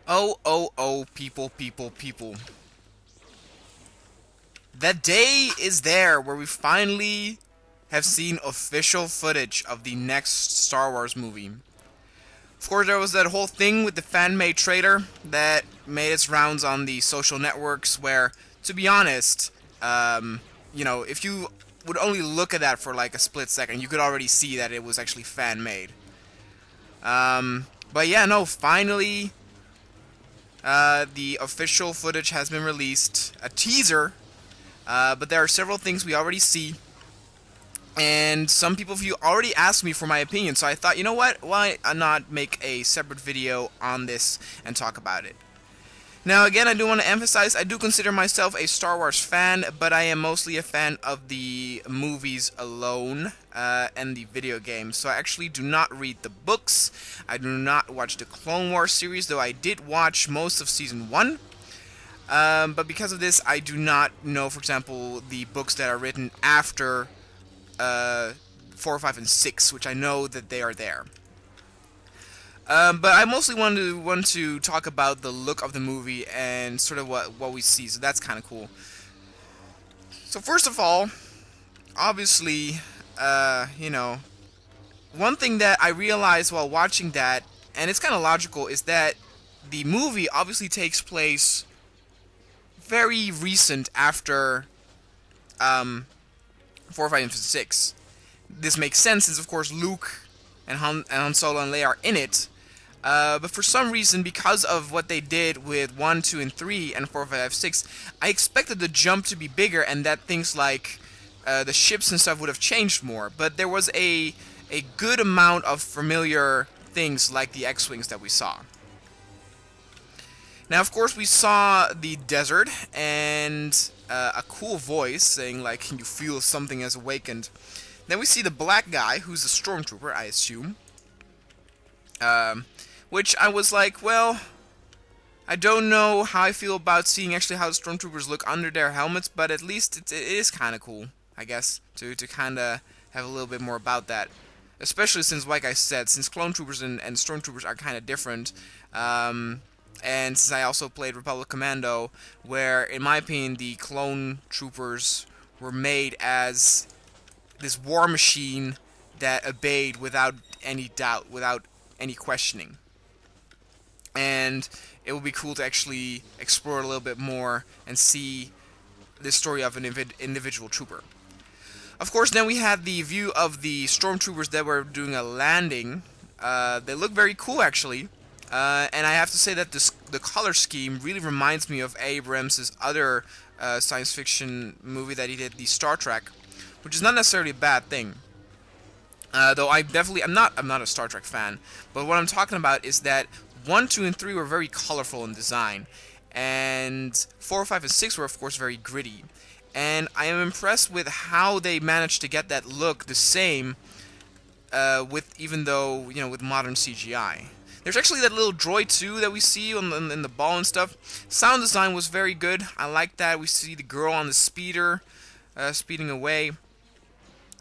Oh, oh, oh, people, people, people. That day is there where we finally have seen official footage of the next Star Wars movie. Of course, there was that whole thing with the fan-made trailer that made its rounds on the social networks where, to be honest, if you would only look at that for like a split second, you could already see that it was actually fan-made. But yeah, no, finally, the official footage has been released. A teaser, but there are several things we already see. And some people of you already asked me for my opinion, so I thought, you know what, why not make a separate video on this and talk about it. Now again, I do want to emphasize, I do consider myself a Star Wars fan, but I am mostly a fan of the movies alone, and the video games. So I actually do not read the books, I do not watch the Clone Wars series, though I did watch most of Season 1. But because of this, I do not know, for example, the books that are written after 4, 5, and 6, which I know that they are there. But I mostly want to talk about the look of the movie and sort of what we see, so that's kind of cool. So first of all, obviously, one thing that I realized while watching that, and it's kind of logical, is that the movie obviously takes place very recent after 4, 5, and 6. This makes sense since, of course, Luke and Han Solo and Leia are in it. But for some reason, because of what they did with 1, 2, and 3, and 4, 5, 6, I expected the jump to be bigger and that things like the ships and stuff would have changed more. But there was a good amount of familiar things like the X-Wings that we saw. Now, of course, we saw the desert and a cool voice saying, like, can you feel something has awakened? Then we see the black guy, who's a stormtrooper, I assume. Which I was like, well, I don't know how I feel about seeing actually how the stormtroopers look under their helmets, but at least it is kind of cool, I guess, to kind of have a little bit more about that. Especially since, like I said, since clone troopers and stormtroopers are kind of different, and since I also played Republic Commando, where, in my opinion, the clone troopers were made as this war machine that obeyed without any doubt, without any questioning. And it would be cool to actually explore a little bit more and see the story of an individual trooper. Of course, then we had the view of the stormtroopers that were doing a landing. They look very cool, actually. And I have to say that the color scheme really reminds me of Abrams' other science fiction movie that he did, the Star Trek, which is not necessarily a bad thing. Though I'm not a Star Trek fan, but what I'm talking about is that 1, 2, and 3 were very colorful in design, and 4, 5, and 6 were of course very gritty. And I am impressed with how they managed to get that look the same, even though with modern CGI. There's actually that little droid too that we see in the ball and stuff. Sound design was very good. I like that. We see the girl on the speeder, speeding away.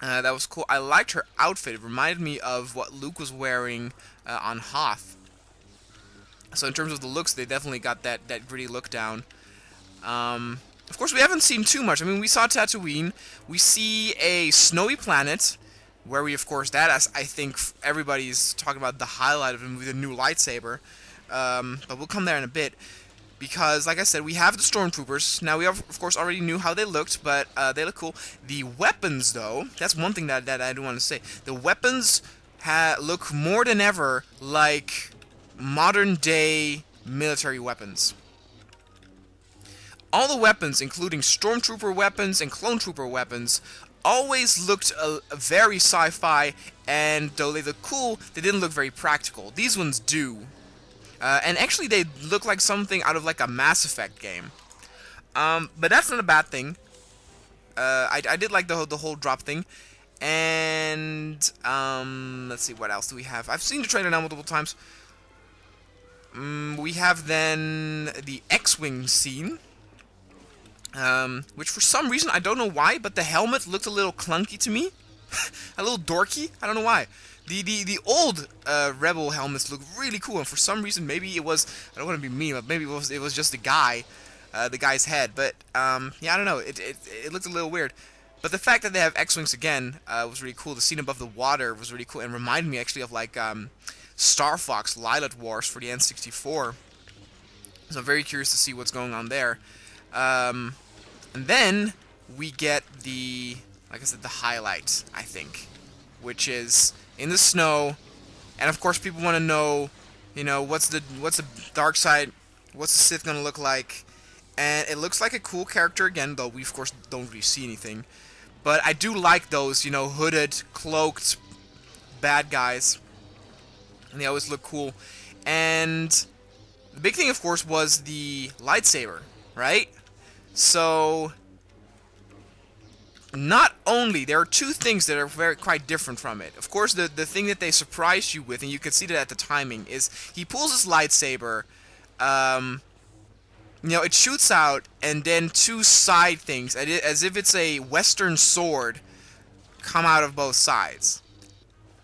That was cool. I liked her outfit. It reminded me of what Luke was wearing on Hoth. So in terms of the looks, they definitely got that gritty look down. Of course, we haven't seen too much. I mean, we saw Tatooine. We see a snowy planet, where we, of course, I think everybody's talking about the highlight of the movie, the new lightsaber. But we'll come there in a bit. Because, like I said, we have the stormtroopers. Now, we, of course, already knew how they looked, but they look cool. The weapons, though, that's one thing that I do want to say. The weapons look more than ever like modern-day military weapons. All the weapons, including stormtrooper weapons and clone trooper weapons, always looked very sci-fi, and though they look cool, they didn't look very practical. These ones do. And actually they look like something out of like a Mass Effect game. But that's not a bad thing. I did like the whole drop thing. And let's see, what else do we have? I've seen the trailer now multiple times. We have then the X-Wing scene. Which for some reason, I don't know why, but the helmet looked a little clunky to me. A little dorky, I don't know why. The old Rebel helmets look really cool, and for some reason, maybe it was, I don't want to be mean, but maybe it was just the guy's head. But yeah, I don't know. It looked a little weird. But the fact that they have X-wings again was really cool. The scene above the water was really cool, and reminded me actually of like Star Fox Lylat Wars for the N64. So I'm very curious to see what's going on there. And then we get the, like I said, the highlight, I think, which is in the snow. And of course, people want to know, you know, what's the dark side, what's the Sith gonna look like? And it looks like a cool character again, though we of course don't really see anything. But I do like those, you know, hooded, cloaked bad guys, and they always look cool. And the big thing, of course, was the lightsaber, right? So, not only, there are two things that are quite different from it. Of course, the thing that they surprised you with, and you can see that at the timing, is he pulls his lightsaber, you know, it shoots out, and then two side things, as if it's a Western sword, come out of both sides.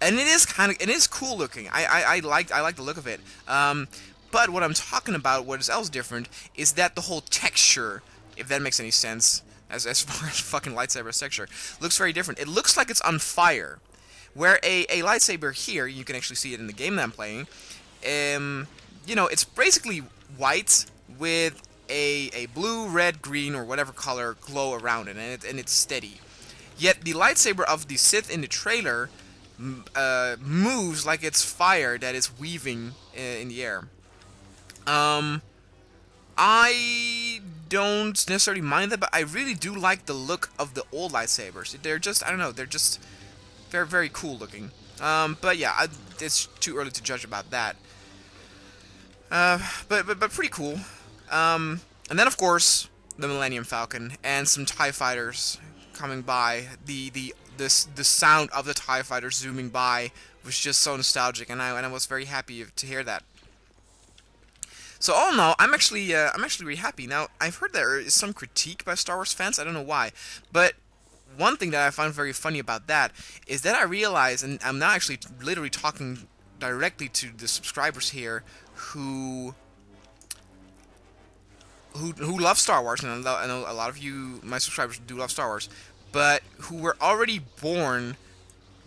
And it is cool looking. I like the look of it. But what I'm talking about, what is else different, is that the whole texture, if that makes any sense, as far as fucking lightsaber texture, looks very different. It looks like it's on fire. Where a lightsaber here, you can actually see it in the game that I'm playing, you know, it's basically white with a blue, red, green, or whatever color glow around it, and it's steady. Yet the lightsaber of the Sith in the trailer moves like it's fire that is weaving in the air. I don't necessarily mind that, but I really do like the look of the old lightsabers. They're just, I don't know, they're just very, very cool looking. But yeah, it's too early to judge about that. But pretty cool. And then of course the Millennium Falcon and some TIE fighters coming by. The sound of the TIE fighters zooming by was just so nostalgic, and I was very happy to hear that. So all in all, I'm actually really happy. Now, I've heard there is some critique by Star Wars fans. I don't know why, but one thing that I find very funny about that is that I realize, and I'm now actually literally talking directly to the subscribers here who love Star Wars, and I know a lot of you, my subscribers, do love Star Wars, but who were already born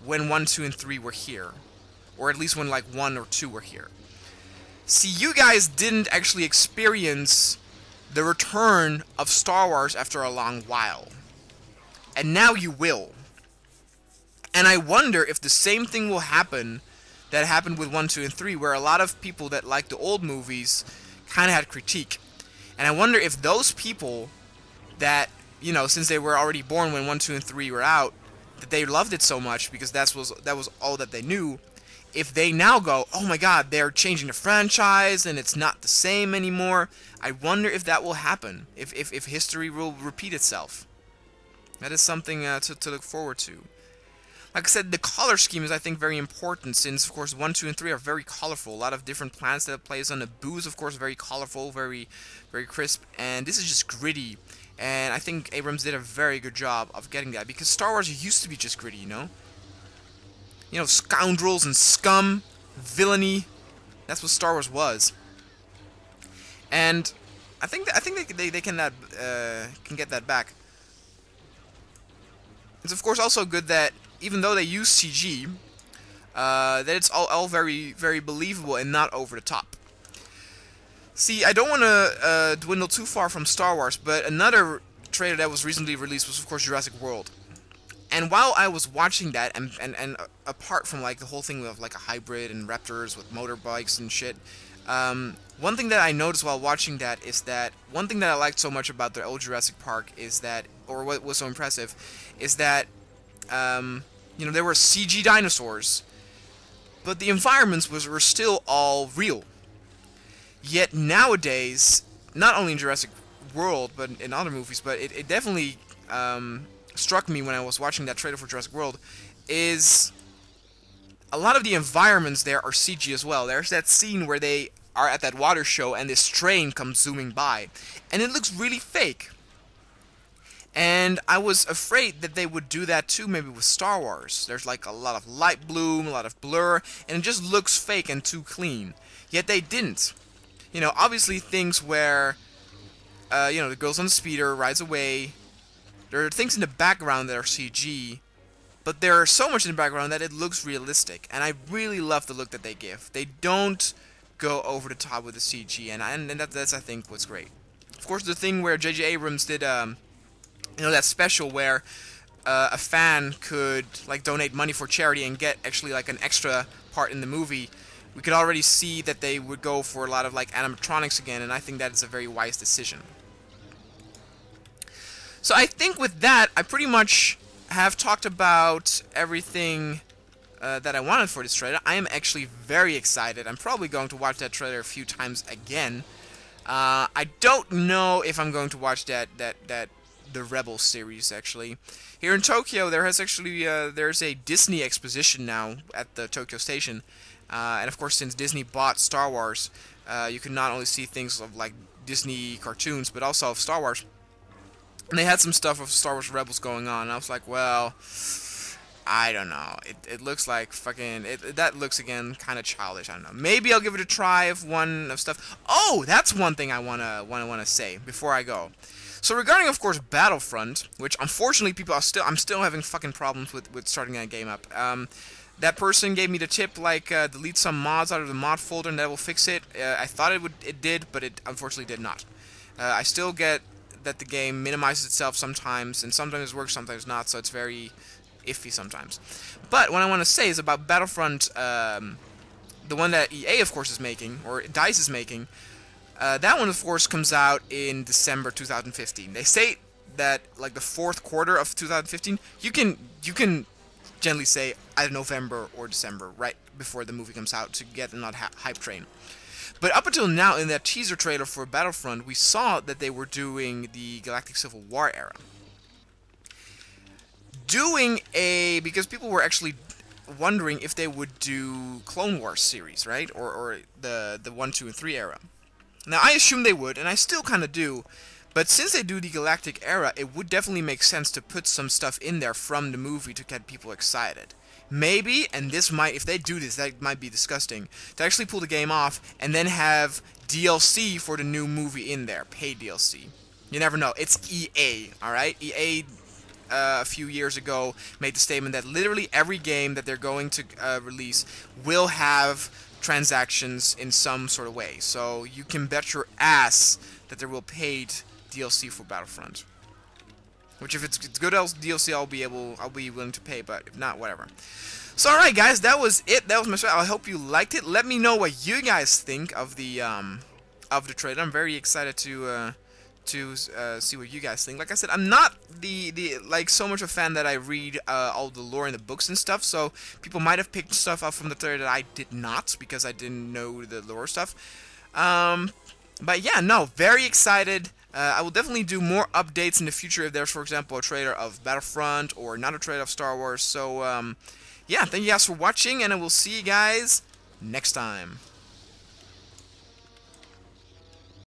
when 1, 2, and 3 were here, or at least when like 1 or 2 were here. See, you guys didn't actually experience the return of Star Wars after a long while. And now you will. And I wonder if the same thing will happen that happened with 1, 2, and 3, where a lot of people that like the old movies kind of had critique. And I wonder if those people that, you know, since they were already born when 1, 2, and 3 were out, that they loved it so much because that was all that they knew, if they now go, oh my god, they're changing the franchise and it's not the same anymore, I wonder if that will happen, if history will repeat itself. That is something to look forward to. Like I said, the color scheme is, I think, very important, since, of course, 1, 2, and 3 are very colorful. A lot of different planets that it plays on. The Boo is, of course, very colorful, very, very crisp, and this is just gritty. And I think Abrams did a very good job of getting that, because Star Wars used to be just gritty, you know? You know, scoundrels and scum, villainy. That's what Star Wars was. And I think they can get that back. It's of course also good that even though they use CG, that it's all very, very believable and not over the top. See, I don't want to dwindle too far from Star Wars, but another trailer that was recently released was of course Jurassic World. And while I was watching that, and apart from like the whole thing of like a hybrid and raptors with motorbikes and shit, one thing that I noticed while watching that is that one thing that I liked so much about the old Jurassic Park is that, or what was so impressive, is that you know, there were CG dinosaurs, but the environments were still all real. Yet nowadays, not only in Jurassic World but in other movies, but it definitely struck me when I was watching that trailer for Jurassic World, is a lot of the environments there are CG as well. There's that scene where they are at that water show and this train comes zooming by, and it looks really fake. And I was afraid that they would do that too, maybe with Star Wars. There's like a lot of light bloom, a lot of blur, and it just looks fake and too clean. Yet they didn't. You know, obviously things where, you know, the girls on the speeder rides away. There are things in the background that are CG, but there are so much in the background that it looks realistic. And I really love the look that they give. They don't go over the top with the CG, and that's I think what's great. Of course, the thing where J.J. Abrams did, you know, that special where a fan could like donate money for charity and get actually like an extra part in the movie. We could already see that they would go for a lot of like animatronics again, and I think that is a very wise decision. So I think with that, I pretty much have talked about everything that I wanted for this trailer. I am actually very excited. I'm probably going to watch that trailer a few times again. I don't know if I'm going to watch the Rebels series actually. Here in Tokyo, there has actually there's a Disney exposition now at the Tokyo Station, and of course, since Disney bought Star Wars, you can not only see things of like Disney cartoons, but also of Star Wars. And they had some stuff of Star Wars Rebels going on, and I was like, well, I don't know. It looks like fucking... that looks, again, kind of childish. I don't know. Maybe I'll give it a try of one of stuff. Oh, that's one thing I wanna say before I go. So regarding, of course, Battlefront, which unfortunately I'm still having fucking problems with starting that game up. That person gave me the tip, like, delete some mods out of the mod folder and that will fix it. I thought it did, but it unfortunately did not. I still get that the game minimizes itself sometimes, and sometimes it works, sometimes not, so it's very iffy sometimes. But what I want to say is about Battlefront, the one that EA, of course, is making, or DICE is making. That one, of course, comes out in December 2015. They say that, like, the fourth quarter of 2015, you can generally say either November or December, right before the movie comes out, to get on that hype train. But up until now, in that teaser trailer for Battlefront, we saw that they were doing the Galactic Civil War era. Because people were actually wondering if they would do Clone Wars series, right? Or the 1, 2, and 3 era. Now, I assume they would, and I still kind of do, but since they do the Galactic era, it would definitely make sense to put some stuff in there from the movie to get people excited. Maybe, and this might, if they do this, that might be disgusting, to actually pull the game off and then have DLC for the new movie in there, paid DLC. You never know. It's EA, alright? EA, a few years ago, made the statement that literally every game that they're going to release will have transactions in some sort of way. So you can bet your ass that there will be paid DLC for Battlefront. Which, if it's good DLC, I'll be willing to pay, but if not, whatever. So, alright, guys, that was it. That was my show. I hope you liked it. Let me know what you guys think of the trailer. I'm very excited to see what you guys think. Like I said, I'm not like so much a fan that I read all the lore in the books and stuff. So people might have picked stuff up from the trailer that I did not, because I didn't know the lore stuff. But yeah, no, very excited. I will definitely do more updates in the future if there's, for example, a trailer of Battlefront or another trailer of Star Wars. So, yeah, thank you guys for watching, and I will see you guys next time.